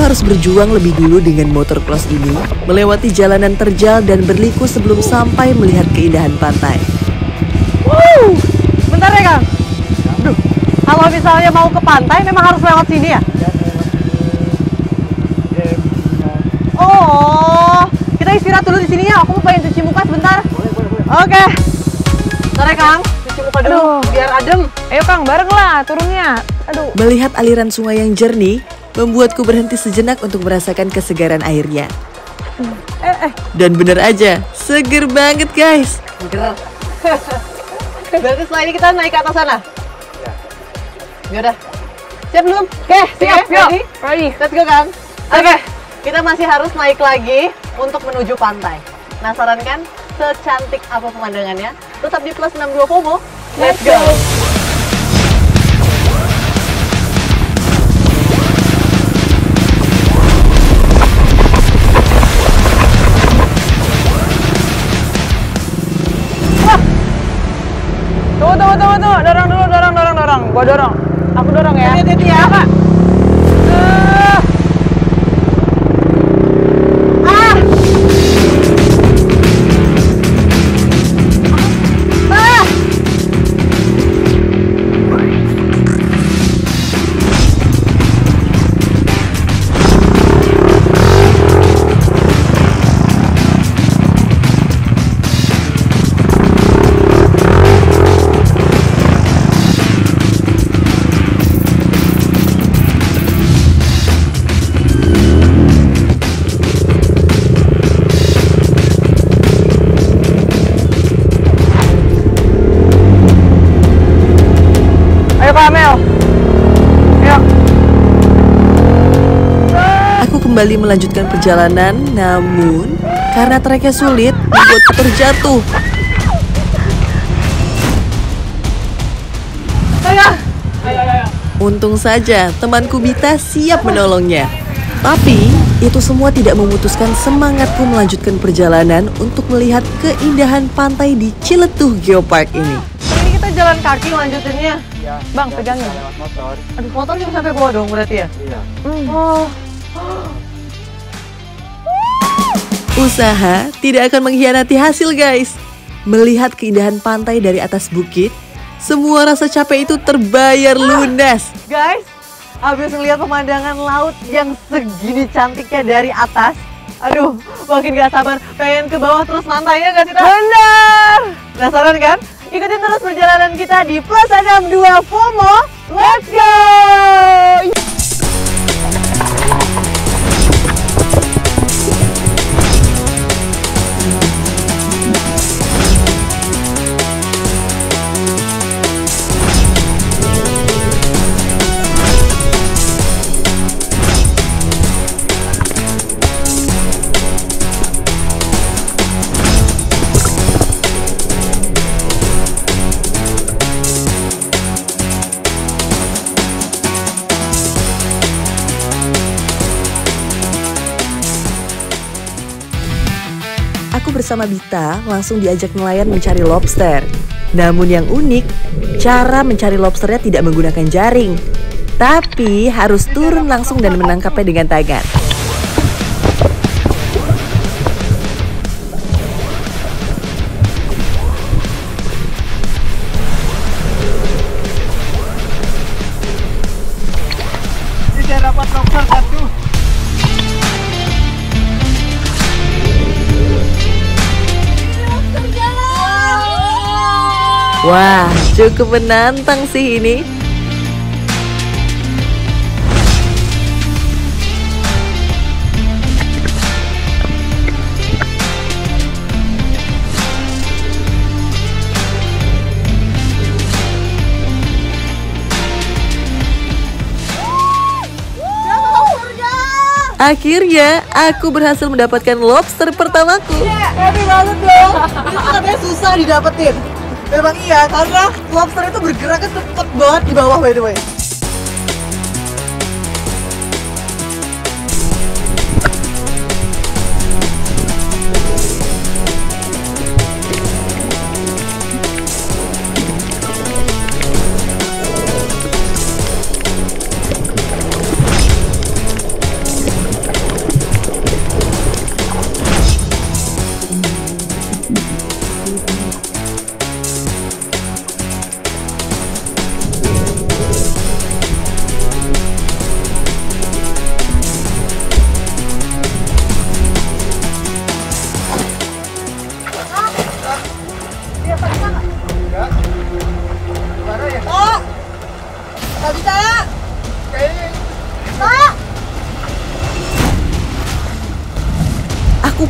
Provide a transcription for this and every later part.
harus berjuang lebih dulu dengan motor cross ini, melewati jalanan terjal dan berliku sebelum sampai melihat keindahan pantai. Wow, bentar ya Kang. Aduh, kalau misalnya mau ke pantai memang harus lewat sini ya? Oh, kita istirahat dulu di sini ya. Aku mau pengen cuci muka sebentar. Oke. Bentar ya Kang, cuci muka dulu biar adem. Ayo Kang, bareng lah turunnya. Aduh. Melihat aliran sungai yang jernih, membuatku berhenti sejenak untuk merasakan kesegaran airnya. Dan bener aja, seger banget guys. Seger. Berarti setelah ini kita naik ke atas sana? Ya udah. Siap belum? Oke, siap. Ready? Let's go Kang. Oke. Kita masih harus naik lagi untuk menuju pantai. Penasaran kan? Secantik apa pemandangannya? Tetap di Plus 62 FOMO. Let's go! Tunggu. Dorong dulu, dorong. Gua dorong. Aku dorong ya. Hati-hati ya, Kak. Aku kembali melanjutkan perjalanan, namun karena treknya sulit, membuatku terjatuh. Untung saja temanku Bita siap menolongnya. Tapi itu semua tidak memutuskan semangatku melanjutkan perjalanan untuk melihat keindahan pantai di Ciletuh Geopark ini. Ini kita jalan kaki lanjutinnya. Iya. Bang, pegangin. Lewat motor. Aduh, motor cuma sampai bawah dong berarti ya? Iya. Oh. Usaha tidak akan mengkhianati hasil guys. Melihat keindahan pantai dari atas bukit, semua rasa capek itu terbayar lunas. Guys, habis ngeliat pemandangan laut yang segini cantiknya dari atas, aduh, makin gak sabar pengen ke bawah terus mantainya gak sih? Bener! Penasaran kan? Ikutin terus perjalanan kita di Plus 62 FOMO. Let's go! Aku bersama Bita langsung diajak nelayan mencari lobster. Namun yang unik, cara mencari lobsternya tidak menggunakan jaring, tapi harus turun langsung dan menangkapnya dengan tangan. Tidak dapat lobster satu. Wah, cukup menantang sih ini. Akhirnya, aku berhasil mendapatkan lobster pertamaku. Happy banget dong. Itu katanya susah didapetin. Memang iya, karena lobster itu bergeraknya cepet banget di bawah by the way.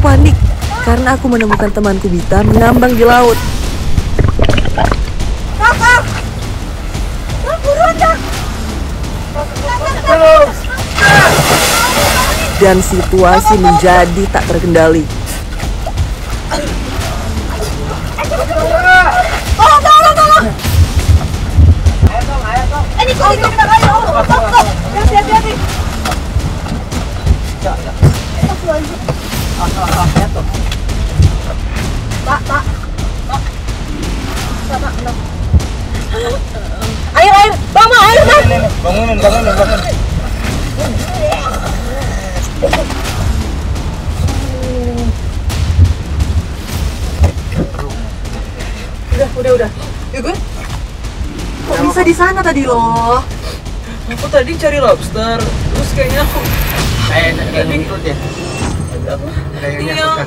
panik karena aku menemukan temanku Bita mengambang di laut. Kakak! Buruan, Kak! Dan situasi menjadi tak terkendali. Tolong! Ini kita kayu. Hati-hati. Pak. Air. Bang, air, Bang. Bangunin. Udah. Ya gue. Kok bisa di sana tadi loh? Aku tadi cari lobster, terus kayaknya aku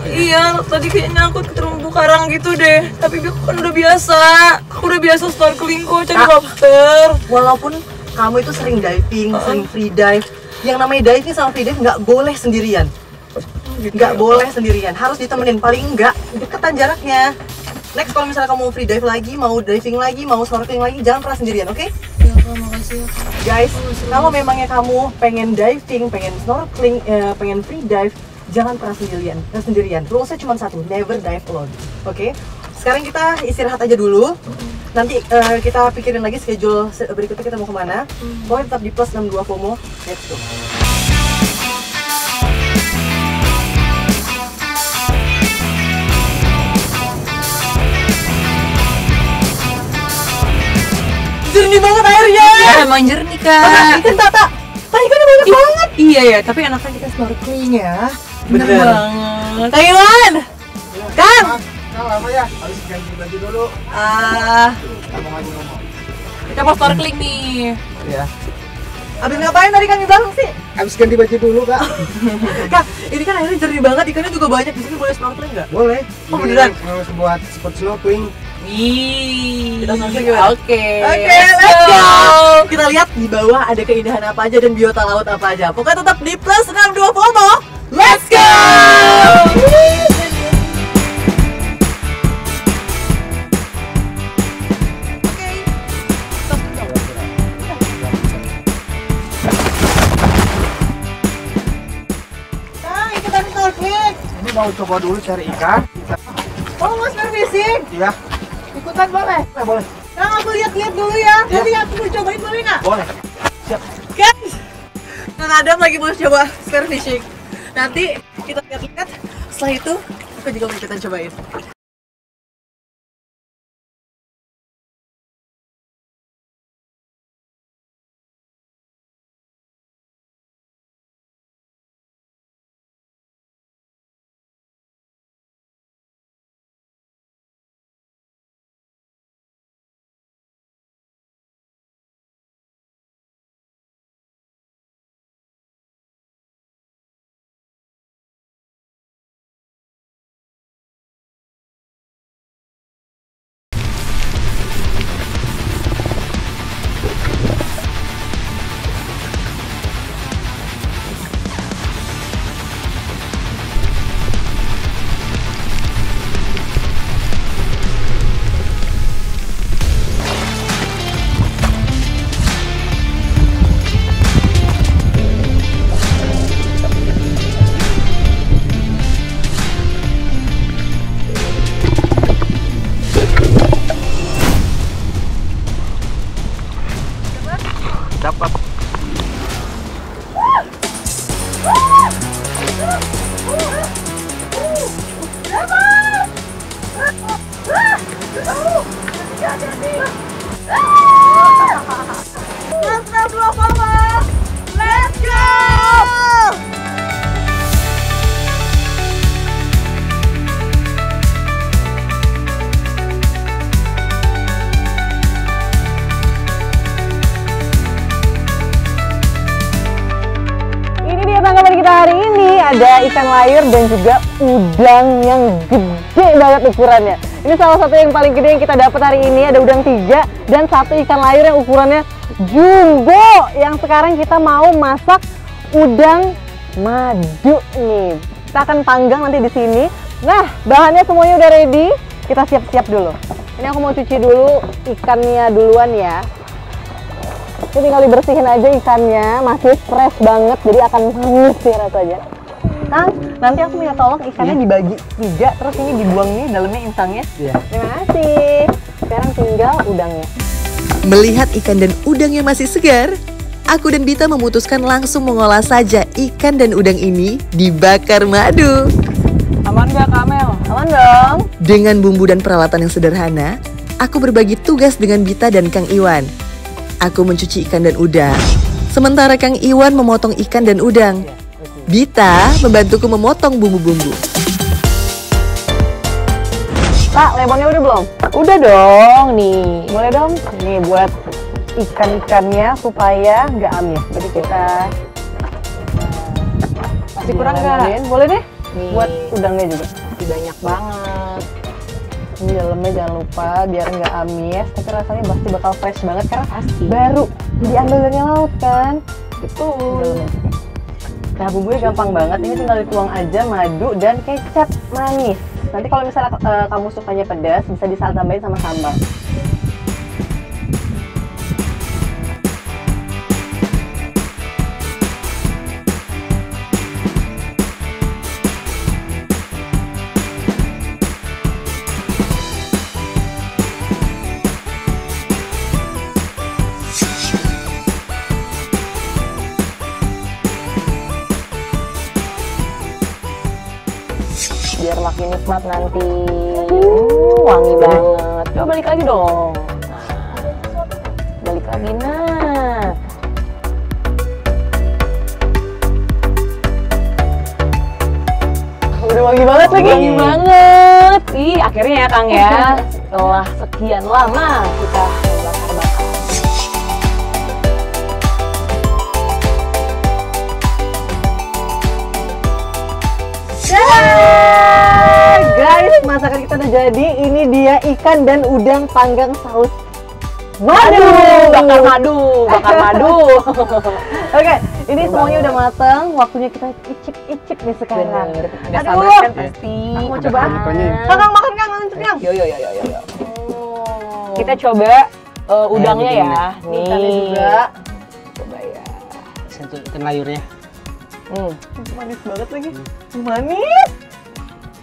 Iya, tadi kayaknya aku ke terumbu karang gitu deh. Tapi aku kan udah biasa. Aku udah biasa snorkeling kok cari lobster. Walaupun kamu itu sering diving, sering free dive, yang namanya diving sama free dive nggak boleh sendirian. Nggak boleh sendirian, harus ditemenin. Paling enggak deketan jaraknya. Next kalau misalnya kamu mau free dive lagi, mau diving lagi, mau snorkeling lagi, jangan pernah sendirian, oke? Ya, Kak, makasih. Guys, kalau memangnya kamu pengen diving, pengen snorkeling, pengen free dive, jangan pernah sendirian. Rulesnya cuma satu, never dive alone. Oke? Sekarang kita istirahat aja dulu. Nanti kita pikirin lagi schedule berikutnya kita mau kemana. Pokoknya tetap di plus 62 FOMO. Let's go. Jernih banget airnya. Ya, emang jernih, Kak. Ikan Tata. Ikannya banyak banget. Iya ya, tapi enaknya kita snorkeling ya. Bener Bener. banget. Taiwan. Kang. Nah, lama ya, harus ganti baju dulu. Ngomong aja. Kita mau snorkeling nih. Ya. Abis ngapain tadi kami bilang sih? Habis ganti baju dulu, Kak. Kak, ini kan airnya jernih banget, ikannya juga banyak. Di sini boleh snorkeling nggak? Boleh. Oh, Ini beneran? mau buat spot snorkeling. Wih. Kita snorkeling gimana? Oke, Let's go. Kita lihat di bawah ada keindahan apa aja dan biota laut apa aja. Pokoknya tetap di plus 62 FOMO. Let's go. Ikutan snorkeling. Ini mau coba dulu cari ikan. Oh, mau fishing? Iya. Ikutan boleh? Boleh. Kang, aku lihat-lihat dulu ya. Iya. Nanti aku mau cobain boleh nggak? Boleh. Guys, Kang Adam lagi mau coba spear fishing. Nanti kita lihat-lihat. Setelah itu, aku juga mau ikutan cobain. Dapat. Let's go! Ini dia tanggapan kita hari ini, ada ikan layur dan juga udang yang gede banget ukurannya. Ini salah satu yang paling gede yang kita dapat hari ini, ada udang 3 dan satu ikan layur yang ukurannya jumbo. Yang sekarang kita mau masak udang madu nih. Kita akan panggang nanti di sini. Nah, bahannya semuanya udah ready. Kita siap-siap dulu. Ini aku mau cuci dulu ikannya duluan ya. Ini tinggal dibersihin aja ikannya, masih fresh banget, jadi akan manis sih rasanya. Kang, nanti aku minta tolong ikannya dibagi 3, terus ini dibuang nih dalamnya insangnya. Iya. Terima kasih. Sekarang tinggal udangnya. Melihat ikan dan udang yang masih segar, aku dan Bita memutuskan langsung mengolah saja ikan dan udang ini dibakar madu. Aman gak Kamel? Aman dong. Dengan bumbu dan peralatan yang sederhana, aku berbagi tugas dengan Bita dan Kang Iwan. Aku mencuci ikan dan udang, sementara Kang Iwan memotong ikan dan udang. Bita membantuku memotong bumbu-bumbu. Kak, lemonnya udah belum? Udah dong, nih. Boleh dong? Nih buat ikan-ikannya supaya nggak amis. Jadi kita masih kurang nggak? Boleh deh. Nih. Buat udangnya juga. Masih banyak banget. Ini dalamnya jangan lupa biar nggak amis. Tapi rasanya pasti bakal fresh banget karena Pasti. baru diambil dari laut kan. Betul. Nah, bumbunya gampang banget. Ini tinggal dituang aja madu dan kecap manis. Nanti kalau misalnya kamu sukanya pedas, bisa ditambahin sama sambal. Biar makin nikmat nanti. Wangi banget. Coba balik lagi dong. Balik lagi, nah. Udah wangi banget lagi. Wangi banget. Ih, akhirnya ya Kang ya. Setelah sekian lama kita bakar-bakar. Guys, masakan kita udah jadi. Ini dia ikan dan udang panggang saus madu. Bakar madu, bakar madu. Oke, ini semuanya udah mateng. Waktunya kita icip-icip nih sekarang. Bener. Ada Aduh. sambal kan pasti. Aku mau Ada coba. ikannya. Kakang makan Kang, lanjut Kang. Yo. Kita coba udangnya bikin ya. Nih, ikannya juga. Coba ya. Satu ikan layurnya. Manis banget lagi. Manis.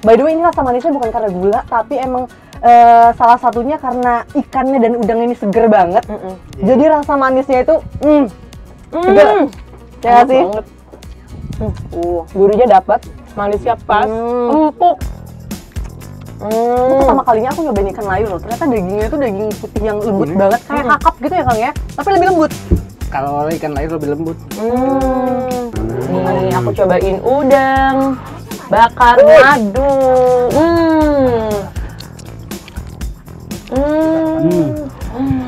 By the way, ini rasa manisnya bukan karena gula, tapi emang salah satunya karena ikannya dan udangnya ini seger banget. Jadi rasa manisnya itu seger. Ya nggak sih? Gurihnya dapat, manisnya pas, empuk. Itu pertama kalinya aku nyobain ikan layur loh. Ternyata dagingnya itu daging putih yang lembut banget, kayak kakap gitu ya Kang ya. Tapi lebih lembut. Kalau ikan layur lebih lembut. Nih, aku cobain udang bakar madu.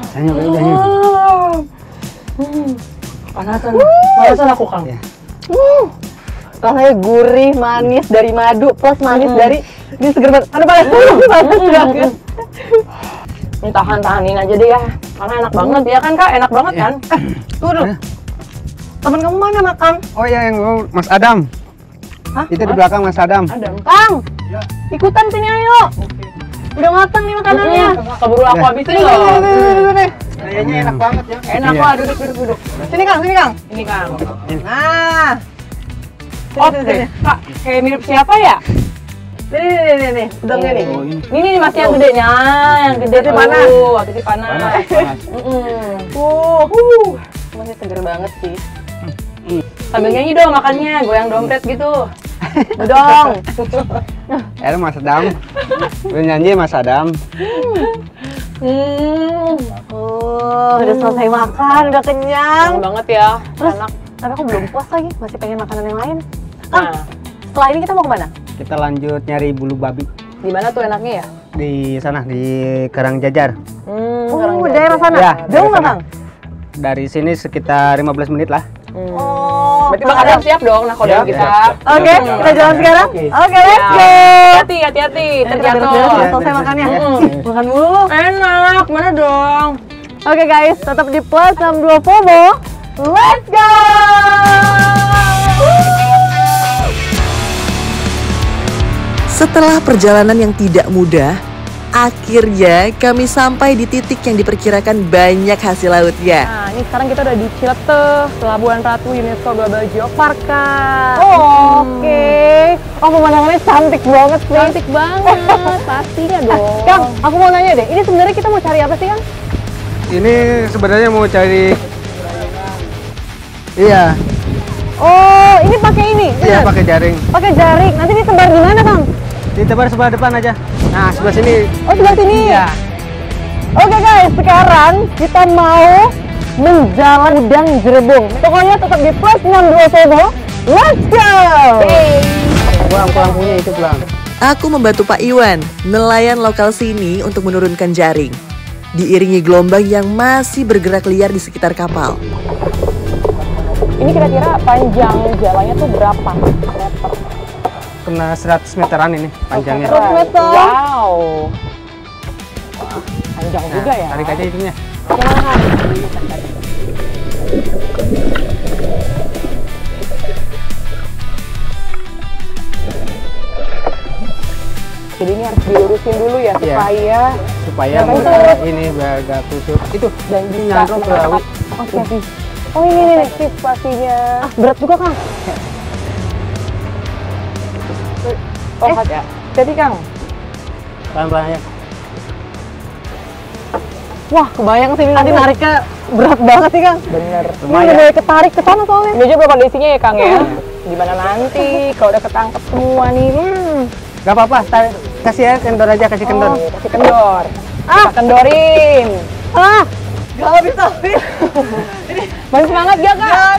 Saya nyobain udangnya. Panasan aku Kang. Ya. Rasanya gurih, manis dari madu plus manis dari ini seger banget. Aduh panas banget. Ini tahan-tahanin aja deh ya. Karena enak banget ya kan Kak? Enak banget kan? Tuh dulu. Temen kamu mana makan? Oh iya, yang mau Mas Adam. Hah? Itu di belakang Mas Adam. Ada. Kang, ikutan sini ayo. Udah matang nih makanannya. Keburu aku habisin Sini, loh. sini. Kayaknya enak banget ya. Enak Iya. lah, duduk. Sini Kang, sini Kang. Ini Kang. Nah. Oh, Kak, kayak mirip siapa ya? Nih. Udangnya nih. Oh, ini. Ini masih yang gedenya, yang gede Hati tuh. panas. Hati panas. Panas. Masih seger banget sih. Sambil nyanyi dong makannya, goyang dompet gitu. Dong. Mas Adam. Udah nyanyi Mas Adam. Udah selesai makan, udah kenyang. Enak banget ya. Terus, Enak. tapi aku belum puas lagi, masih pengen makanan yang lain. Nah, Setelah ini kita mau kemana? Kita lanjut nyari bulu babi di mana tuh enaknya ya? di sana di Karangjajar. Daerah sana. Ya, Jauh daerah nggak sana. Kang? Dari sini sekitar 15 menit lah. Oh, Berarti Bang Adam siap dong nakodain Siap, kita. siap. Oke, kita jalan sekarang. Oke, let's go. Hati-hati, Kita terjatuh. beres-beres, selesai makannya. Makan mulu. Enak, mana dong? Oke guys, tetap di Plus 62 FOMO. Let's go! Setelah perjalanan yang tidak mudah, akhirnya kami sampai di titik yang diperkirakan banyak hasil lautnya. Nah, ini sekarang kita udah di Cileteh, Pelabuhan Ratu UNESCO Global Geopark, Kak. Oh, oke. Oh, pemandangannya cantik banget nih. Cantik banget, pastinya dong. Kang, aku mau nanya deh, ini sebenarnya kita mau cari apa sih, Kang? Ini sebenarnya mau cari. Iya, Oh, ini pakai ini? iya bener? pakai jaring. Pakai jaring. Nanti disebar di mana, Kang? Ditebar sebelah depan aja. Nah, sebelah sini. Oh, sebelah sini? Iya. Oke guys, sekarang kita mau menjalan udang jerebung. Pokoknya tetap di plus 62 Sebo. Let's go! Pulang punya itu pulang. Aku membantu Pak Iwan, nelayan lokal sini untuk menurunkan jaring. Diiringi gelombang yang masih bergerak liar di sekitar kapal. Ini kira-kira panjang jalannya tuh berapa meter? Kena 100 meteran ini panjangnya. 100 meter. Wow. Wah, panjang juga ya. Tarik aja itunya. Jadi ini harus dilurusin dulu ya Iya. supaya Supaya biar ini biar gak kusut. Itu dan bisa nyangkut ke laut. Oke. Oh ini nih tips pastinya. Berat juga, Kang. Oh ya. Jadi Kang. Pelan-pelan aja. Wah, kebayang sih ini nanti nariknya berat banget sih, Kang. Bener. Ini udah mulai ketarik ke sana soalnya. Ini juga kondisinya ya Kang ya. Gimana nanti kalau udah ketangkep semua nih? Gak apa-apa, kasih ya kendor aja, kasih kendor. Kasih kendor. Kita kendorin. Ah, gak habis-habis. Masih semangat gak Kak?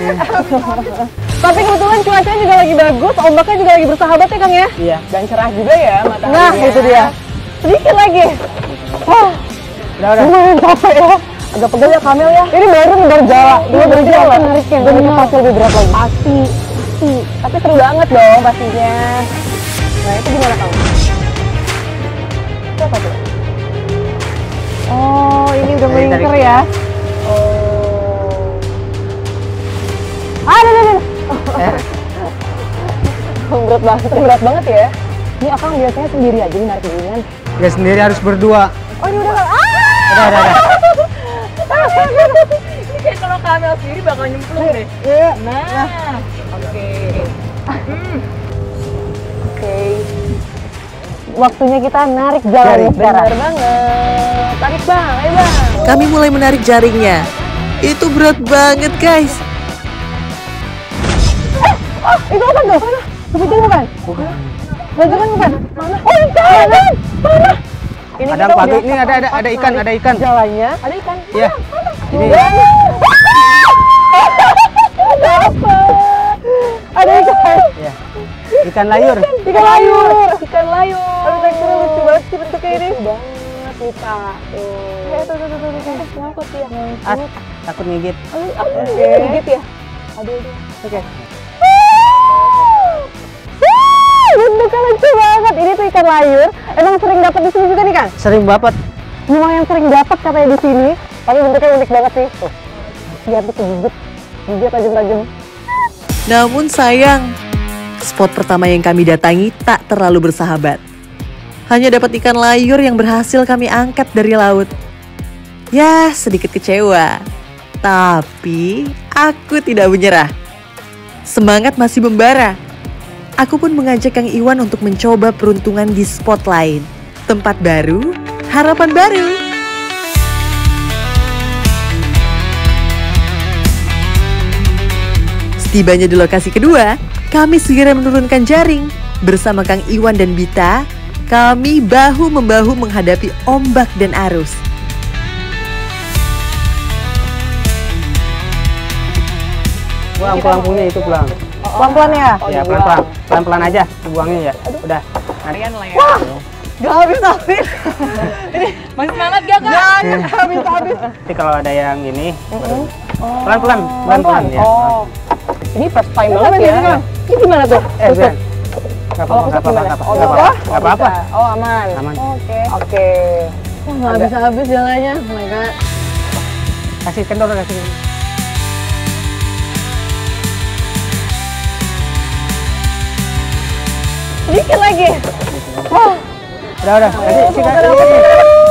Tapi kebetulan cuacanya juga lagi bagus, ombaknya juga lagi bersahabat ya, Kang ya? Iya. Dan cerah juga ya mataharinya. Nah, itu dia. Sedikit lagi. Wah, Udah. lumayan capek ya. Agak pegel ya Kamel ya. Ini baru jalan. Ini baru jalan. Nariknya. Ini pasti lebih berat lagi. Pasti. Tapi seru banget dong pastinya. Nah itu gimana Kang? Itu apa tuh? Oh, ini udah melingkar ya. Ada. Berat banget ya. Ini Akang biasanya sendiri aja nih narik ginian. Ya sendiri harus berdua. Oh, ini udah. Udah. Ini kayak kalau Kamel sendiri bakal nyemplung deh. Iya. Nah. Oke. Waktunya kita narik jalannya sekarang. Bener banget. Tarik Bang, ayo Bang. Kami mulai menarik jaringnya. Itu berat banget, guys. Itu apa tuh? Kepiting bukan? Bukan. Mana? Oh, ikan! Mana? Ini Ada kita pagi udah ini ada ikan. Jalannya. ada ikan. Iya. Ini Ada ikan. ya. Ikan layur. Ikan layur. Ikan layur. Aduh, teksturnya lucu banget sih bentuknya ini. Lucu banget nih Kak. Tuh. Ngangkut ya. Takut ngigit. Gigit ya. Aduh. Oke. Bentuknya lucu banget. Ini tuh ikan layur. Emang sering dapat di sini juga nih, Kang? Sering bapat. Lumayan sering dapat katanya di sini. Tapi bentuknya unik banget sih. Tuh. Lihat tuh kegigit. Gigit tajam-tajam. Namun sayang, spot pertama yang kami datangi tak terlalu bersahabat. Hanya dapat ikan layur yang berhasil kami angkat dari laut. Ya, sedikit kecewa. Tapi aku tidak menyerah. Semangat masih membara. Aku pun mengajak Kang Iwan untuk mencoba peruntungan di spot lain. Tempat baru, harapan baru. Setibanya di lokasi kedua, kami segera menurunkan jaring. Bersama Kang Iwan dan Bita, kami bahu-membahu menghadapi ombak dan arus. Pulang punya itu pulang. Pelan-pelan ya? Ya pelan-pelan aja dibuangnya ya. Udah. Kalian lah ya. Gak habis-habis. Masih semangat gak Kak? Jangan habis-habis. Nanti kalau ada yang ini pelan-pelan ya. Oh. Ini first time Sampai banget di ya. sini, Kang. Ini gimana tuh? Ben. Gak Kalau apa-apa, kusut gimana? Oh, Gak apa-apa. Oh, aman. Aman. Oke. Gak habis-habis jalannya. Oh my God. Kasih kendor, kasih. Sedikit lagi. Udah.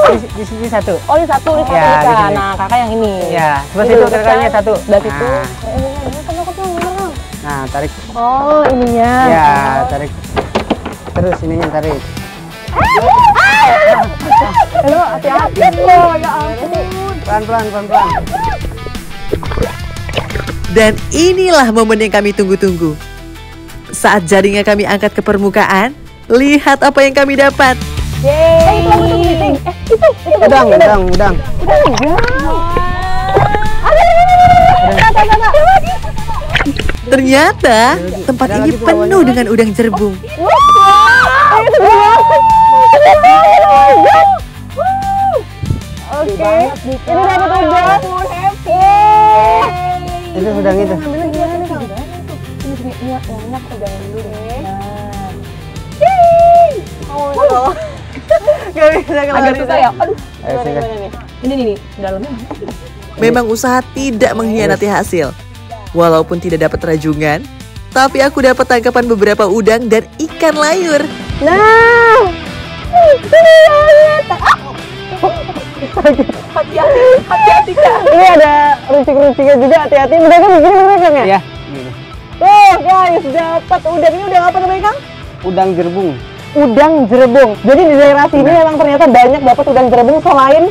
Di sini satu. Oh, ini satu, ini satu Ya, Kak. gini. Nah, kakak yang ini. Ya, sebelah Ini situ dulu, kira-kiranya Kak. satu. Sebelah situ. Nah. Nah, tarik. Oh, ininya. Ya, tarik. Terus ininya tarik. Halo, hati-hati loh, ya ampun. Pelan-pelan. Dan inilah momen yang kami tunggu-tunggu. Saat jaringnya kami angkat ke permukaan, lihat apa yang kami dapat. Yeay. Itu. Udang. Ternyata tempat ini penuh dengan udang jerbung. Oke. Ini dapat udang. Itu udang itu. Gak bisa Agak susah ya. Aduh. Ayo, sini. Ini nih dalamnya. Memang usaha tidak mengkhianati hasil. Walaupun tidak dapat rajungan, tapi aku dapat tangkapan beberapa udang dan ikan layur. Nah. Hati-hati Kak. Ini ada runcing-runcingnya juga, hati-hati. Udangnya begini Kang ya? Ya. Tuh guys, dapat udang. Ini udang apa namanya Kang? Udang jerbung. Udang jerebung. Jadi di daerah sini memang ternyata banyak dapat udang jerebung selain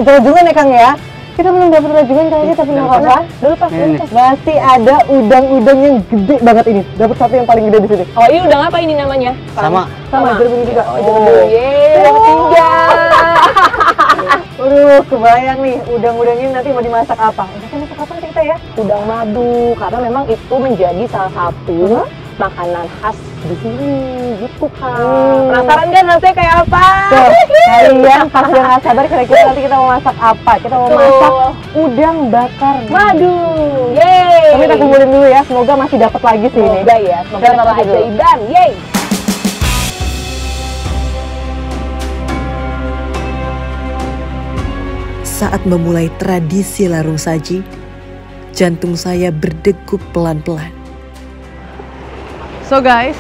rajungan ya Kang ya. Kita belum dapat rajungan kayaknya tapi nggak apa-apa. Dulu pas masih ada udang-udang yang gede banget ini. Dapat satu yang paling gede di sini. Oh ini udang apa ini namanya? Sama. Sama jerebung juga. Oh, yeay, tiga. Aduh, kebayang nih udang-udang ini nanti mau dimasak apa? Kita masak apa kita ya? Udang madu, karena memang itu menjadi salah satu makanan khas di sini, gitu Kak. Penasaran kan nanti kayak apa? Tuh, kalian pasti nggak sabar kira-kira nanti kita mau masak apa? Kita mau masak udang bakar madu. Yeay. Tapi kita kumpulin dulu ya, semoga masih dapat lagi sih ini. Semoga ya, semoga Kita dapat taruh dulu. ajaiban. Yeay. Saat memulai tradisi larung saji, jantung saya berdegup pelan-pelan. So guys,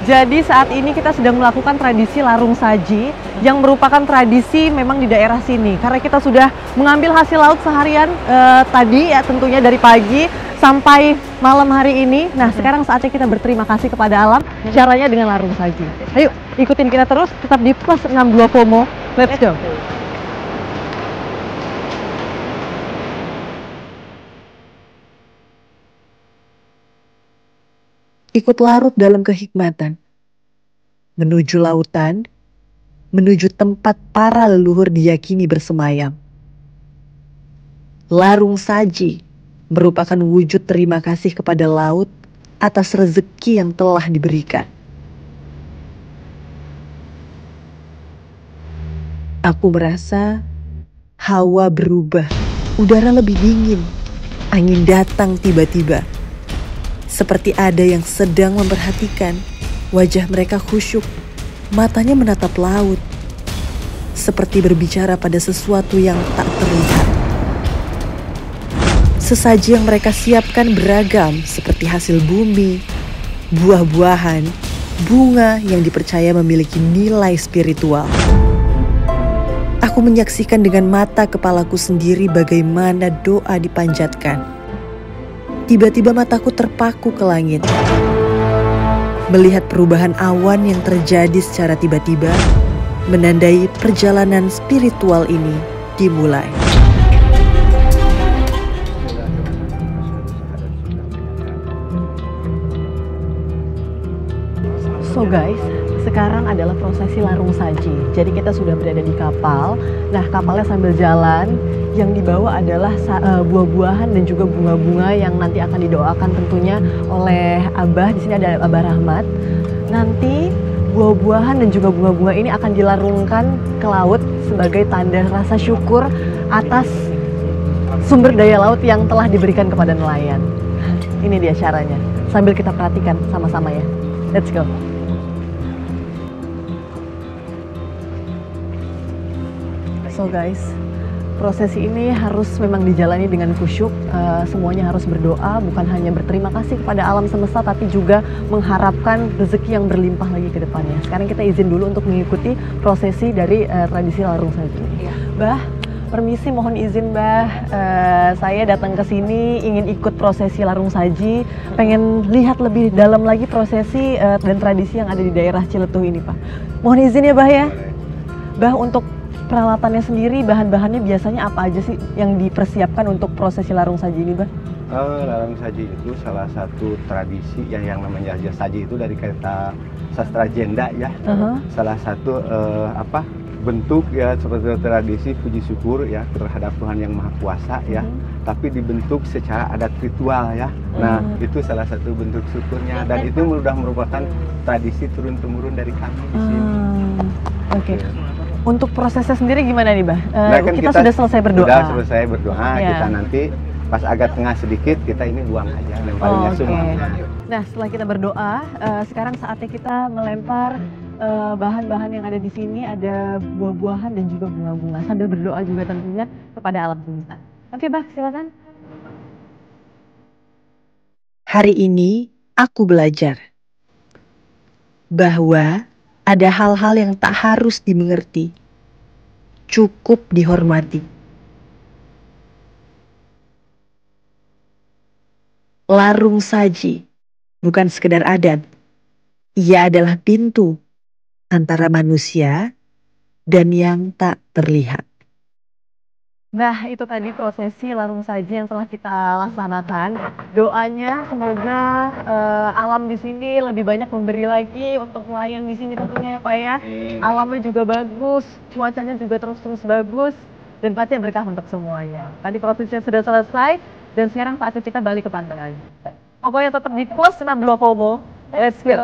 jadi saat ini kita sedang melakukan tradisi larung saji yang merupakan tradisi memang di daerah sini. Karena kita sudah mengambil hasil laut seharian tadi ya tentunya dari pagi sampai malam hari ini. Nah sekarang saatnya kita berterima kasih kepada alam, caranya dengan larung saji. Ayo ikutin kita terus, tetap di Plus 62 FOMO. Let's go! Ikut larut dalam kehikmatan, menuju lautan, menuju tempat para leluhur diyakini bersemayam. Larung saji merupakan wujud terima kasih kepada laut atas rezeki yang telah diberikan. Aku merasa hawa berubah, udara lebih dingin, angin datang tiba-tiba. Seperti ada yang sedang memperhatikan. Wajah mereka khusyuk, matanya menatap laut, seperti berbicara pada sesuatu yang tak terlihat. Sesaji yang mereka siapkan beragam, seperti hasil bumi, buah-buahan, bunga yang dipercaya memiliki nilai spiritual. Aku menyaksikan dengan mata kepalaku sendiri bagaimana doa dipanjatkan. Tiba-tiba mataku terpaku ke langit. Melihat perubahan awan yang terjadi secara tiba-tiba, menandai perjalanan spiritual ini dimulai. So guys, sekarang adalah prosesi larung saji. Jadi kita sudah berada di kapal. Nah kapalnya sambil jalan, yang dibawa adalah buah-buahan dan juga bunga-bunga yang nanti akan didoakan tentunya oleh Abah. Di sini ada Abah Rahmat. Nanti buah-buahan dan juga bunga-bunga ini akan dilarungkan ke laut sebagai tanda rasa syukur atas sumber daya laut yang telah diberikan kepada nelayan. Ini dia caranya. Sambil kita perhatikan sama-sama ya. Let's go. So guys, prosesi ini harus memang dijalani dengan khusyuk. Semuanya harus berdoa, bukan hanya berterima kasih kepada alam semesta, tapi juga mengharapkan rezeki yang berlimpah lagi ke depannya. Sekarang kita izin dulu untuk mengikuti prosesi dari tradisi larung saji ini. Bah, permisi, mohon izin Mbah, saya datang ke sini ingin ikut prosesi larung saji, pengen lihat lebih dalam lagi prosesi dan tradisi yang ada di daerah Ciletuh ini Pak. Mohon izin ya Bah ya. Bah, untuk peralatannya sendiri, bahan-bahannya biasanya apa aja sih yang dipersiapkan untuk prosesi larung saji ini Bah? Larung saji itu salah satu tradisi yang namanya saji itu dari kata sastra jenda ya. Salah satu bentuk ya seperti tradisi puji syukur ya terhadap Tuhan yang Maha Kuasa ya, tapi dibentuk secara adat ritual ya. Nah, itu salah satu bentuk syukurnya dan itu sudah merupakan tradisi turun-temurun dari kami di sini. Oke. Untuk prosesnya sendiri gimana nih Bah? Nah, kan kita sudah selesai berdoa. Sudah selesai berdoa, kita nanti pas agak tengah sedikit kita ini buang aja, lemparinnya semua. Nah, setelah kita berdoa, sekarang saatnya kita melempar bahan-bahan yang ada di sini, ada buah-buahan dan juga bunga-bunga, sambil berdoa juga tentunya kepada alam semesta. Oke Bah, silakan. Hari ini aku belajar bahwa ada hal-hal yang tak harus dimengerti, cukup dihormati. Larung saji bukan sekedar adat, ia adalah pintu antara manusia dan yang tak terlihat. Nah, itu tadi prosesi larung saji yang telah kita laksanakan. Doanya semoga alam di sini lebih banyak memberi lagi untuk nelayan di sini tentunya ya Pak ya. Alamnya juga bagus, cuacanya juga terus-terus bagus, dan pasti berkah untuk semuanya. Tadi prosesinya sudah selesai, dan sekarang saatnya kita balik ke pantai. Pokoknya tetap di plus 62 Komo. Let's go.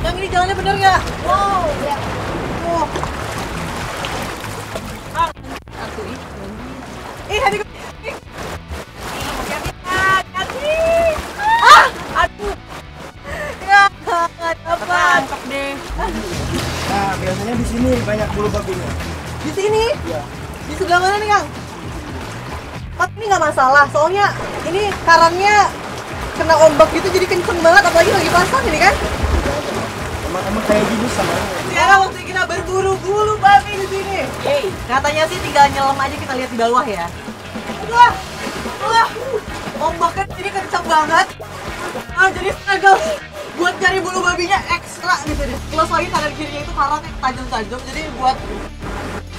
Yang ini jalannya bener nggak? Wow, ya. Hati gue. Aduh. Ya, nggak dapat. Deh. Nah, biasanya di sini banyak bulu babinya. Di sini? Iya. Di sebelah mana nih Kang? Tapi ini nggak masalah, soalnya ini karangnya kena ombak gitu jadi kenceng banget, apalagi lagi pasang ini kan? Emang kayak gini sama. Sekarang waktu kita berburu bulu babi di sini. Katanya sih tinggal nyelam aja, kita lihat di bawah ya. Wah, ombaknya jadi kencang banget. Jadi struggle buat cari bulu babinya ekstra gitu deh. Plus lagi kanan kirinya itu karangnya tajam-tajam, jadi buat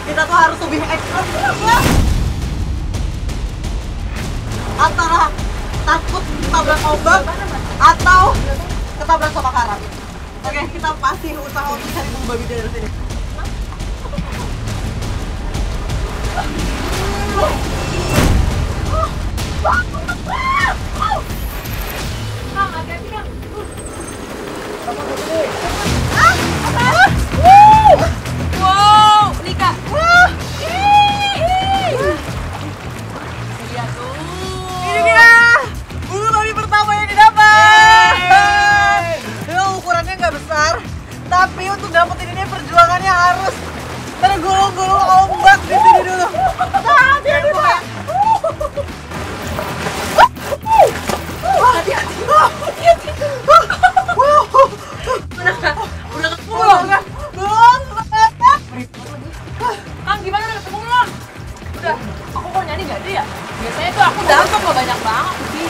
kita tuh harus lebih ekstra. Antara takut ketabrak ombak atau ketabrak sama karang. Oke, kita pasti usaha untuk cari bulu babi dari sini. Wow, Nika. Ini dia, bulu babi pertama yang didapat. Memang ukurannya nggak besar, tapi untuk dapetin ini perjuangannya harus tergulung-gulung ombak di sini dulu. Hati-hati Pak. Hati-hati. Udah ketemu belum? Kang, gimana udah ketemu belum? Udah, aku kok nyanyi gak ada ya? Biasanya tuh aku dapat loh banyak banget sih.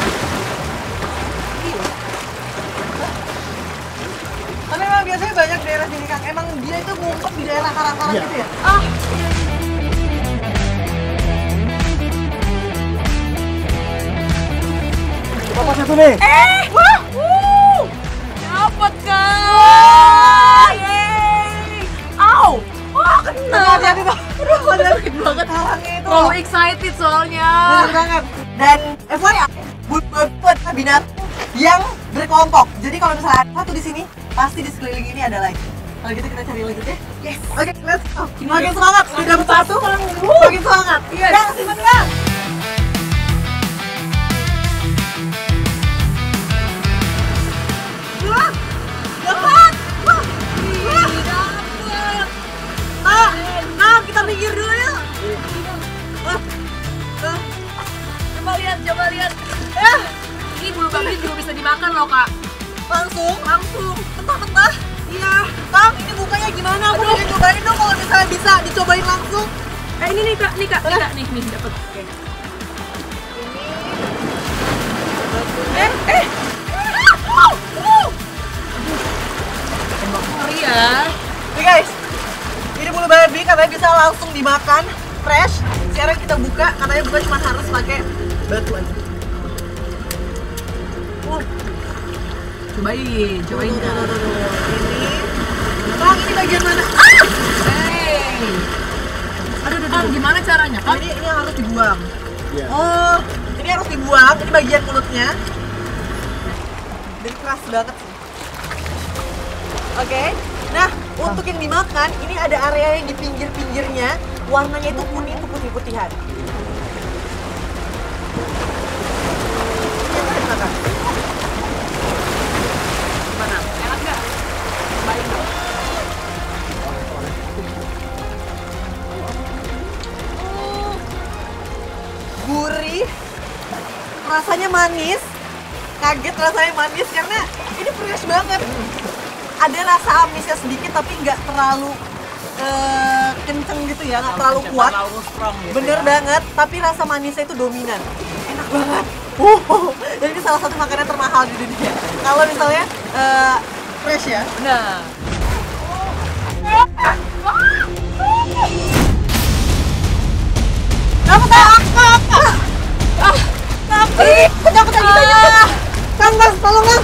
Tapi memang biasanya banyak daerah sini Kang, emang dia itu ngumpet di daerah karang-karang gitu ya? Bapak satu nih. Dapat Kang! Yeay! Au! Wah, kena! Hati-hati Pak. Aduh, sakit banget karangnya itu. Terlalu excited soalnya. Bener banget. Dan FYI, bulu babi itu adalah binatang yang berkelompok. Jadi kalau misalnya ada satu di sini, pasti di sekeliling ini ada lagi. Kalau gitu kita cari lagi deh. Yes. Oke, let's go. Makin semangat. Udah dapat satu. Makin semangat. Iya. Ya, simpan ya. Dapat. Nah, kita minggir dulu yuk. Coba lihat. Ini bulu babi juga bisa dimakan loh, Kak. Langsung. Mentah-mentah. Iya. Kang, ini bukanya gimana? Aku pengen cobain dong kalau misalnya bisa dicobain langsung. Ini nih Kak, nih dapat. Oke. Ngeri ya. Nih guys, ini bulu babi katanya bisa langsung dimakan fresh. Sekarang kita buka, katanya bukan cuma harus pakai batu aja. Cobain. Ini. Bang, ini bagian mana? Aduh, gimana caranya? Kak? Ini yang harus dibuang. Oh, ini harus dibuang. Ini bagian mulutnya. Dan keras banget sih. Oke. Nah, untuk yang dimakan, ini ada area yang di pinggir-pinggirnya. Warnanya itu kuning, itu putih-putihan. Ini yang dimakan. Gimana? Enak nggak? Cobain dong. Gurih, rasanya manis. Kaget rasanya manis karena ini fresh banget. Ada rasa amisnya sedikit tapi nggak terlalu kenceng gitu ya, nggak terlalu kuat. Bener banget, tapi rasa manisnya itu dominan. Enak banget. Dan ini salah satu makanan termahal di dunia. Kalau misalnya fresh ya. Nah. Pecah gitu. Kang, tolong Kang.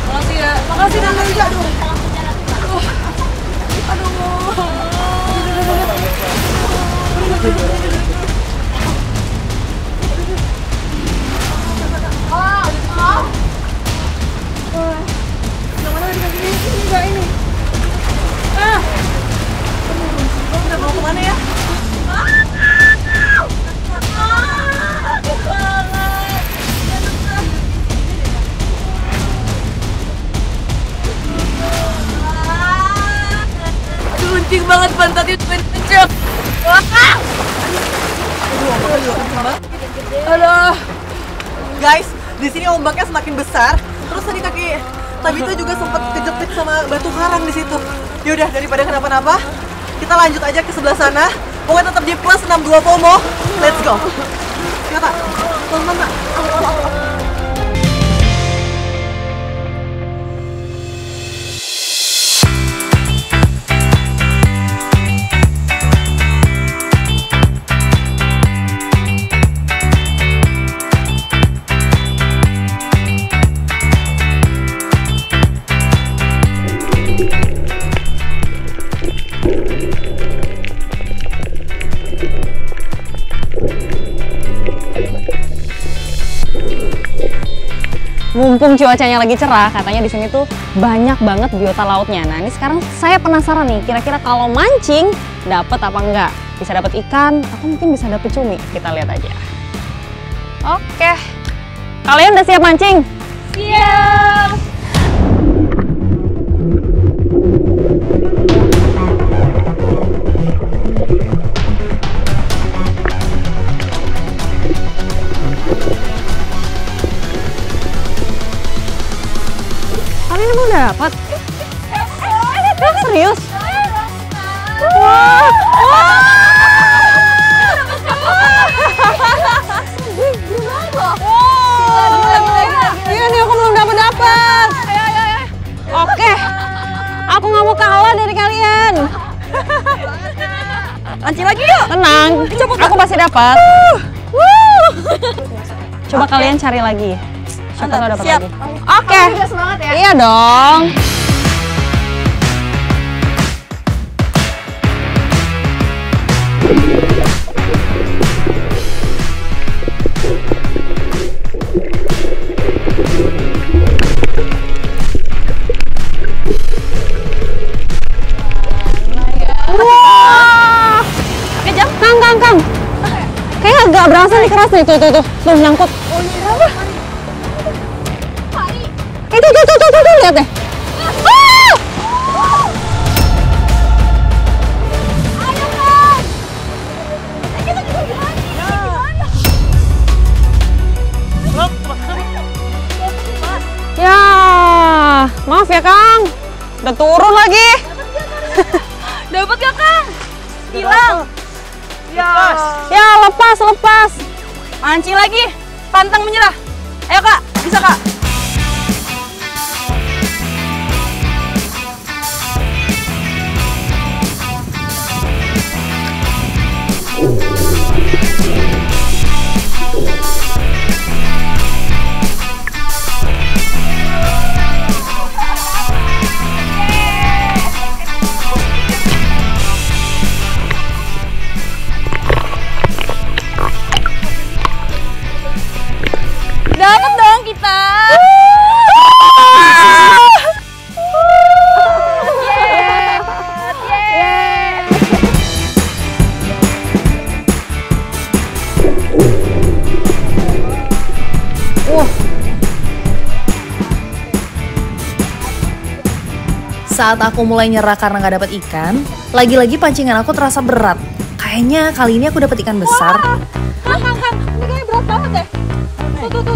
Makasih ya. Makasih Nanda. Udah mau kemana ya? Kencing banget pantatnya, kenceng. Aduh. Guys, di sini ombaknya semakin besar. Terus tadi kaki Tabita juga sempat kejepit sama batu karang di situ. Yaudah, daripada kenapa-napa, kita lanjut aja ke sebelah sana. Pokoknya tetap di plus 62 FOMO. Let's go. Kenapa? Teman-teman. Mumpung cuacanya lagi cerah, katanya di sini tuh banyak banget biota lautnya. Nah, ini sekarang saya penasaran nih, kira-kira kalau mancing dapat apa enggak? Bisa dapat ikan atau mungkin bisa dapat cumi? Kita lihat aja. Oke. Kalian udah siap mancing? Siap. Kalian emang dapat? Serius? Wah! Iya nih, aku belum dapat. Oke, aku nggak mau kalah dari kalian. Mancing lagi yuk. Tenang, aku pasti dapat. Coba kalian cari lagi. Siapa tahu dapat lagi. Oke. Semangat ya. Iya dong. nih, tuh nyangkut. Oh iya. Apa? Tuh, lihat deh. Ya, maaf ya Kang, udah turun lagi. Dapat gak, Kang? Hilang. Ya, lepas. Mancing lagi. Pantang menyerah. Ayo, Kak. Bisa, Kak. Dapat dong kita. Saat aku mulai nyerah karena nggak dapat ikan, lagi-lagi pancingan aku terasa berat. Kayaknya kali ini aku dapat ikan besar. Kang, ini kayaknya berat banget deh. Tuh. Gulung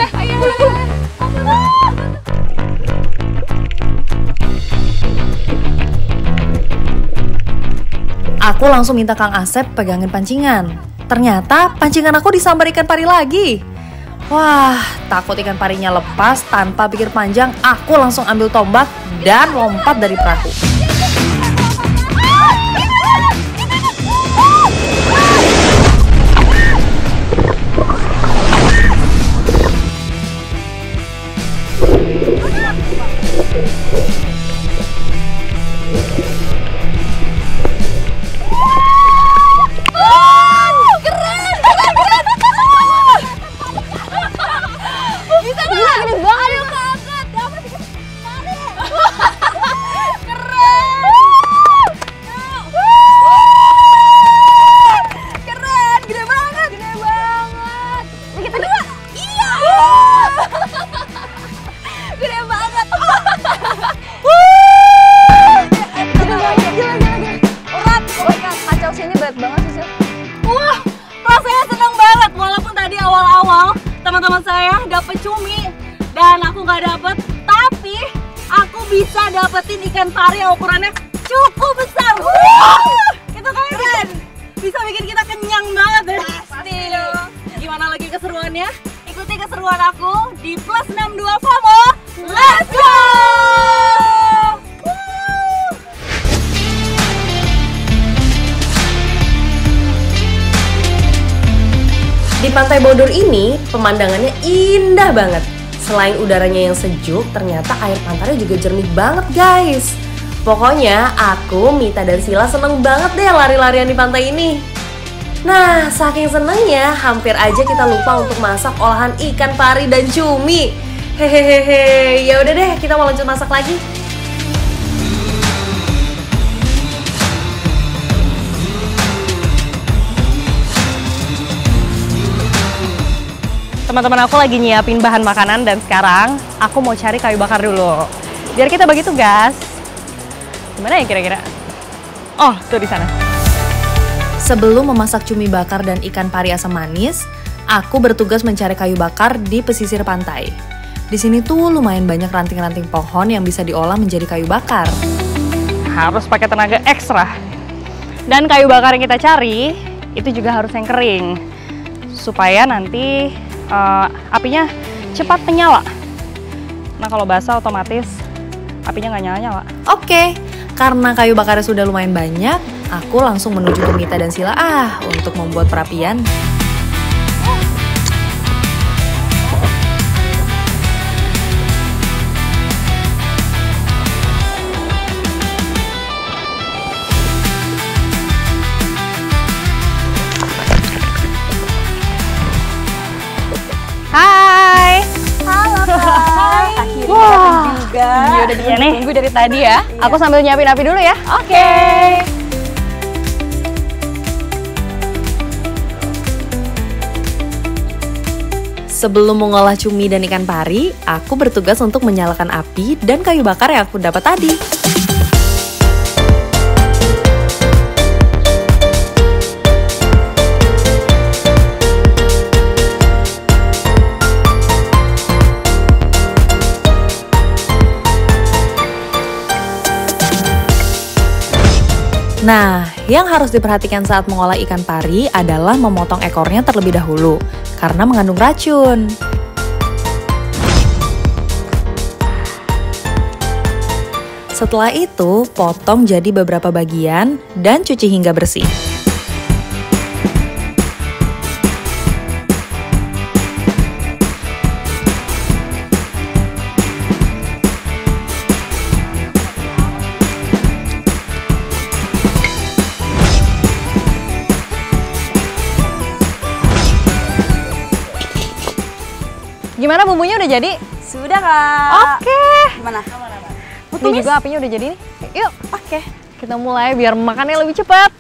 ya. Gulung. Aku langsung minta Kang Asep pegangin pancingan. Ternyata pancingan aku disambar ikan pari lagi. Wah, takut ikan parinya lepas, tanpa pikir panjang, aku langsung ambil tombak dan lompat dari perahu. Teman-teman saya dapat cumi dan aku nggak dapet, tapi aku bisa dapetin ikan pari yang ukurannya cukup besar. Itu keren, bisa bikin kita kenyang banget deh. Pasti. Gimana lagi keseruannya? Ikuti keseruan aku di Plus62 FOMO. Let's go! Di Pantai Baudur ini, pemandangannya indah banget. Selain udaranya yang sejuk, ternyata air pantainya juga jernih banget guys. Pokoknya aku, Mita, dan Sila seneng banget deh lari-larian di pantai ini. Nah, saking senengnya, hampir aja kita lupa untuk masak olahan ikan pari dan cumi. Hehehe, ya udah deh, kita mau lanjut masak lagi. Teman-teman aku lagi nyiapin bahan makanan dan sekarang aku mau cari kayu bakar dulu. Biar kita bagi tugas. Gimana ya kira-kira? Oh, tuh di sana. Sebelum memasak cumi bakar dan ikan pari asam manis, aku bertugas mencari kayu bakar di pesisir pantai. Di sini tuh lumayan banyak ranting-ranting pohon yang bisa diolah menjadi kayu bakar. Harus pakai tenaga ekstra. Dan kayu bakar yang kita cari itu juga harus yang kering. Supaya nanti apinya cepat menyala. Nah kalau basah otomatis apinya nggak nyala-nyala. Oke, karena kayu bakarnya sudah lumayan banyak, aku langsung menuju ke Mita dan Sila untuk membuat perapian. Hai. Halo Kak. Wah, juga. Iya udah ditunggu dari tadi ya. Iya. Aku sambil nyiapin api dulu ya. Oke. Sebelum mengolah cumi dan ikan pari, aku bertugas untuk menyalakan api dan kayu bakar yang aku dapat tadi. Nah, yang harus diperhatikan saat mengolah ikan pari adalah memotong ekornya terlebih dahulu, karena mengandung racun. Setelah itu, potong jadi beberapa bagian dan cuci hingga bersih. Gimana bumbunya udah jadi? Sudah, Kak. Oke. Gimana? Ini juga apinya udah jadi nih. Yuk, oke. Kita mulai biar makannya lebih cepat.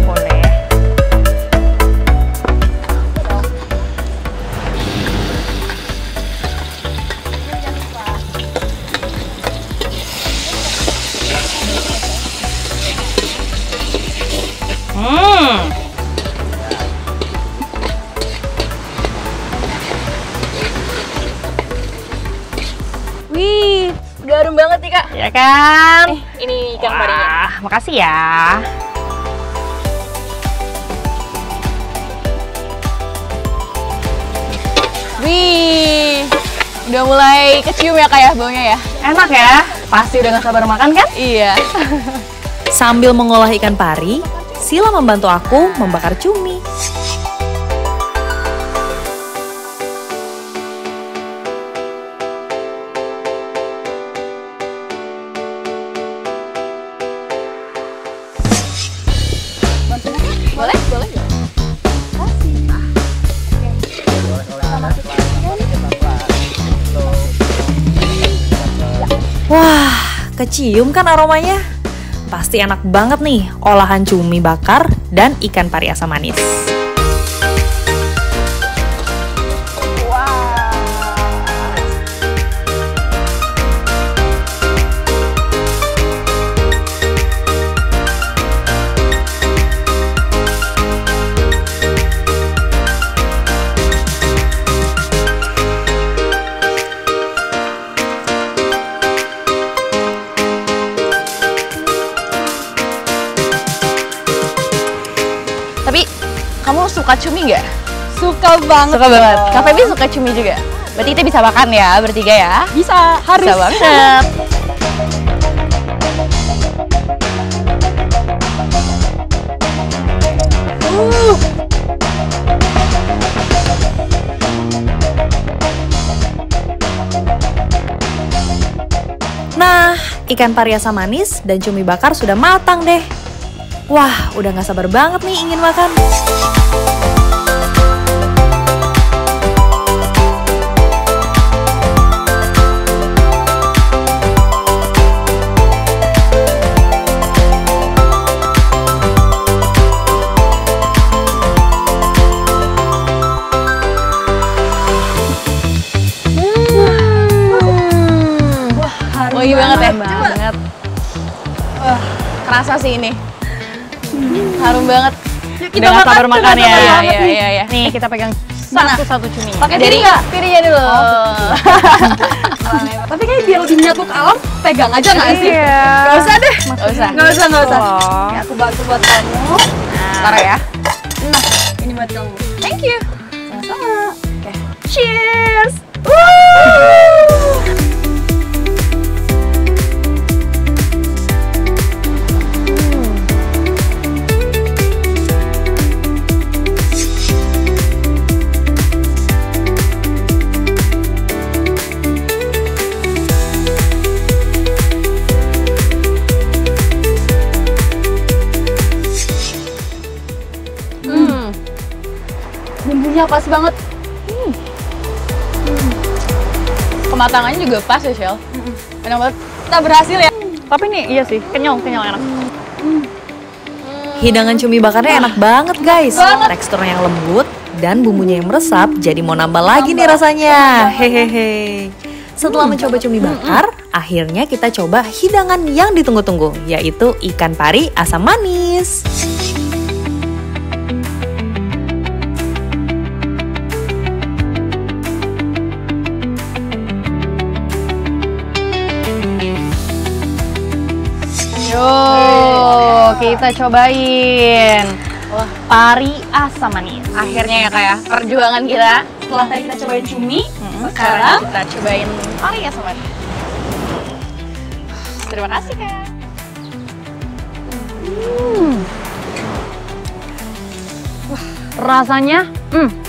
Boleh. Wih, udah harum banget nih, Kak. Ya kan? Ini ikan parinya. Wah, makasih ya. Wih, udah mulai kecium ya, Kak, ya baunya ya? Enak ya? Pasti udah gak sabar makan kan? Iya. Sambil mengolah ikan pari, Sila membantu aku membakar cumi. Boleh? Boleh. Wah, kecium kan aromanya? Pasti enak banget nih olahan cumi bakar dan ikan pari asam manis. Tapi kamu suka cumi nggak? Suka banget. Suka banget. Kak Feby suka cumi juga. Berarti kita bisa makan ya bertiga ya? Bisa, harus. Bisa banget. Nah, ikan pari asam manis dan cumi bakar sudah matang deh. Wah, udah gak sabar banget nih ingin makan. Wangi banget ya? Banget. Kerasa sih ini. Harum banget. Kita Udah gak sabar makan, makan kita ya. sabar banget Iya. Nih kita pegang satu-satu cumi. Pakai Dari piring nggak? piringnya dulu. Tapi kayak biar lebih nyatu ke alam, pegang aja nggak sih? Iya. Gak usah deh. Nggak usah. Nggak usah. Oh. Ya, aku bantu buat kamu. Taruh ya. Nah, ini buat kamu. Thank you. Sama-sama. Oke. Cheers. Bumbunya pas banget. Kematangannya juga pas ya, Shell. Enak banget. Kita berhasil ya. Tapi nih, iya sih, kenyal enak. Hidangan cumi bakarnya enak banget guys. Teksturnya yang lembut dan bumbunya yang meresap, jadi mau nambah lagi nih rasanya. Hehehe. Setelah mencoba cumi bakar, akhirnya kita coba hidangan yang ditunggu-tunggu, yaitu ikan pari asam manis. Yuk, kita cobain pari asam manis. Akhirnya ya Kak ya, perjuangan kita. Setelah tadi kita cobain cumi, sekarang kita cobain pari asam manis. Terima kasih Kak. Wah, rasanya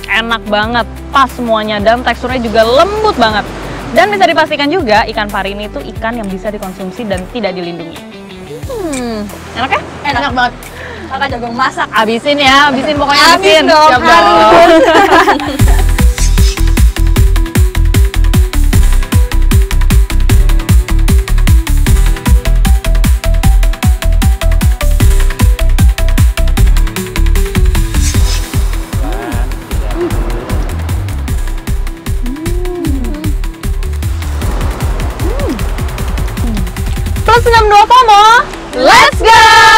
enak banget, pas semuanya dan teksturnya juga lembut banget. Dan bisa dipastikan juga ikan pari ini tuh ikan yang bisa dikonsumsi dan tidak dilindungi. Enak ya? enak banget. Kakak jago masak. Abisin ya, abisin pokoknya abisin. Dong, Siap harus. Plus 62 FOMO, let's go!